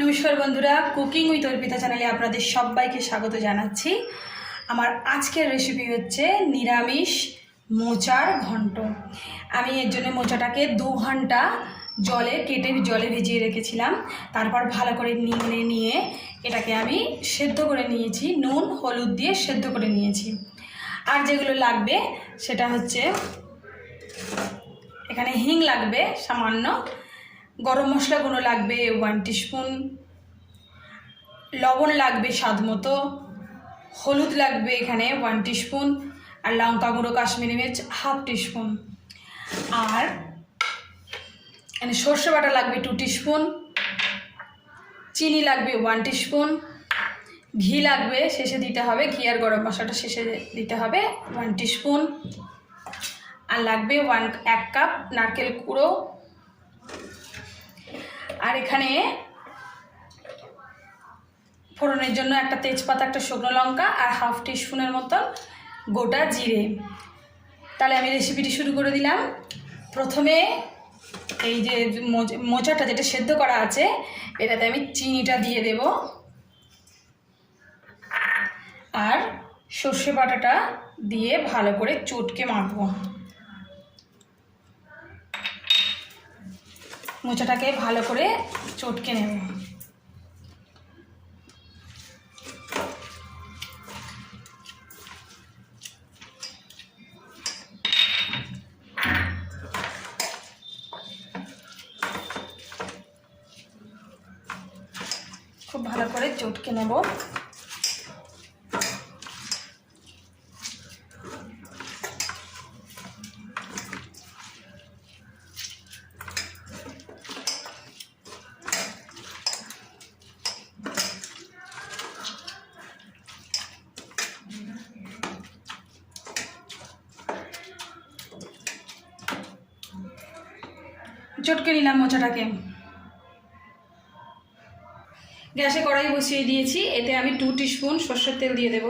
নমস্কার বন্ধুরা, cooking with Arpita চ্যানেলে আপনাদের সবাইকে স্বাগত জানাচ্ছি। আমার আজকের রেসিপি হচ্ছে নিরামিষ মোচার ঘন্ট। আমি এর জন্য মোচাটাকে 2 ঘন্টা জলে ভিজিয়ে রেখেছিলাম। তারপর ভালো করে নিয়ে এটাকে আমি সেদ্ধ করে নিয়েছি, নুন হলুদ দিয়ে সেদ্ধ করে নিয়েছি। আর যেগুলো লাগবে সেটা হচ্ছে এখানে হিং লাগবে সামান্য, গরম মশলাগুলো লাগবে 1 টিস্পুন, লবণ লাগবে স্বাদ মতো, হলুদ লাগবে এখানে 1 টিস্পুন, আর লঙ্কা গুঁড়ো কাশ্মীরি মির্চ 1/2 টিস্পুন, আর এখানে সর্ষে বাটা লাগবে 2 টিস্পুন, চিনি লাগবে 1 টিস্পুন, ঘি লাগবে শেষে দিতে হবে, ঘি আর গরম মশলাটা শেষে দিতে হবে 1 টিস্পুন, আর লাগবে 1 কাপ নারকেল কুড়ো। আর এখানে ফোড়নের জন্য একটা তেজপাতা, একটা শুকনো লঙ্কা আর 1/2 টিস্পুনের মতন গোটা জিরে। তাহলে আমি রেসিপিটি শুরু করে দিলাম। প্রথমে এই যে মোচাটা যেটা সেদ্ধ করা আছে এটাতে আমি চিনিটা দিয়ে দেব, আর সর্ষে বাটাটা দিয়ে ভালো করে চটকে মাখবো। মোচাটাকে ভালো করে চটকে নেব। খুব ভালো করে চটকে নেব। চটকে নিলাম মোচাটাকে। গ্যাসে কড়াই বসিয়ে দিয়েছি, এতে আমি 2 টিস্পুন সরষের তেল দিয়ে দেব।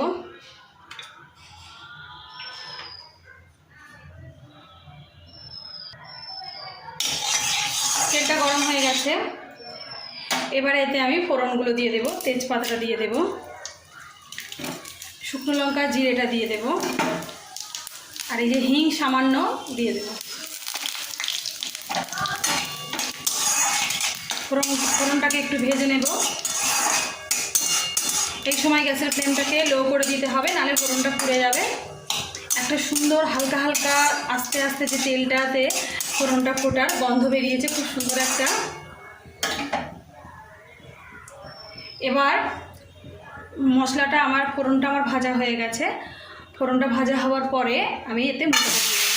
তেলটা গরম হয়ে গেছে, এবারে এতে আমি ফোড়নগুলো দিয়ে দেব। তেজপাতাটা দিয়ে দেব, শুকনো লঙ্কা জিরেটা দিয়ে দেব, আর এই যে হিং সামান্য দিয়ে দেব। ফোড়নটাকে একটু ভেজে নেব। এই সময় গ্যাসের ফ্লেমটাকে লো করে দিতে হবে, নাহলে ফোড়নটা পুড়ে যাবে। একটা সুন্দর হালকা হালকা আস্তে আস্তে যে তেলটাতে ফোড়নটা ফোটার গন্ধ বেরিয়েছে, খুব সুন্দর একটা। এবার মশলাটা ফোড়নটা আমার ভাজা হয়ে গেছে। ফোড়নটা ভাজা হওয়ার পরে আমি এতে মোচাটা দিয়ে দেব।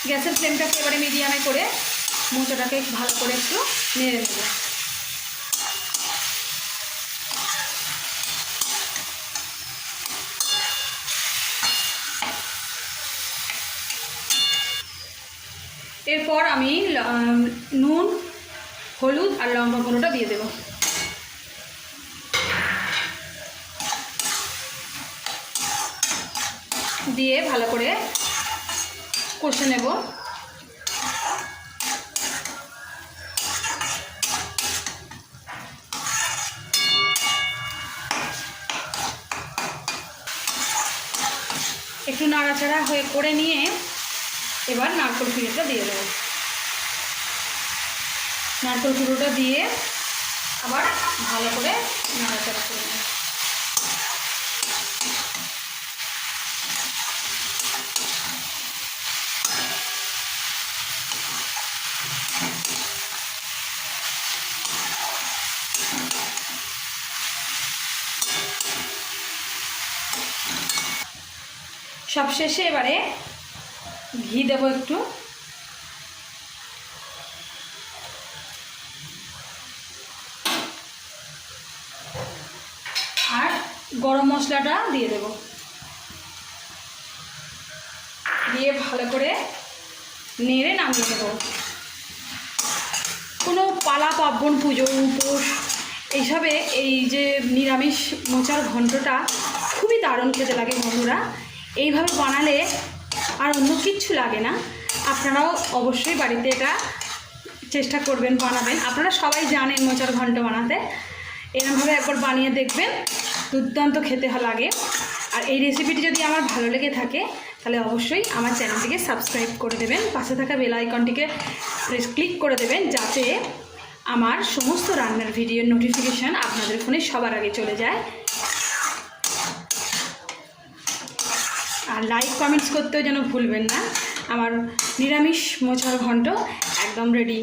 গ্যাসের ফ্লেমটাকে এবারে মিডিয়ামে করে মোচাটাকে ভালো করে একটু নেড়ে নেব। এরপর আমি নুন হলুদ আর লঙ্কা গুঁড়োটা দিয়ে দেব। দিয়ে ভালো করে কষে নেব। একটু নাড়াচাড়া করে নিয়ে এবার নারকেল কুড়োটা দিয়ে দেবো। নারকেল কুড়োটা দিয়ে আবার ভালো করে নাড়াচাড়া করে নেব। সবশেষে এবারে ঘি দেব একটু, আর গরম মশলাটা দিয়ে দেব। দিয়ে ভালো করে নেড়ে নামিয়ে দেব। কোনো পালা পার্বণ পুজো উপোস এইসবে এই যে নিরামিষ মোচার ঘন্টটা খুবই দারুণ খেতে লাগে বন্ধুরা। এইভাবে বানালে আর অন্য কিচ্ছু লাগে না। আপনারাও অবশ্যই বাড়িতে এটা চেষ্টা করবেন, বানাবেন। আপনারা সবাই জানেন মোচার ঘন্ট বানাতে, এরকমভাবে একবার বানিয়ে দেখবেন, দুর্দান্ত খেতে লাগে। আর এই রেসিপিটি যদি আমার ভালো লেগে থাকে তাহলে অবশ্যই আমার চ্যানেলটিকে সাবস্ক্রাইব করে দেবেন, পাশে থাকা বেল আইকনটিকে ক্লিক করে দেবেন, যাতে আমার সমস্ত রান্নার ভিডিওর নোটিফিকেশান আপনাদের ফোনে সবার আগে চলে যায়। আর লাইক কমেন্টস করতেও যেন ভুলবেন না। আমার নিরামিষ মোচার ঘন্ট একদম রেডি।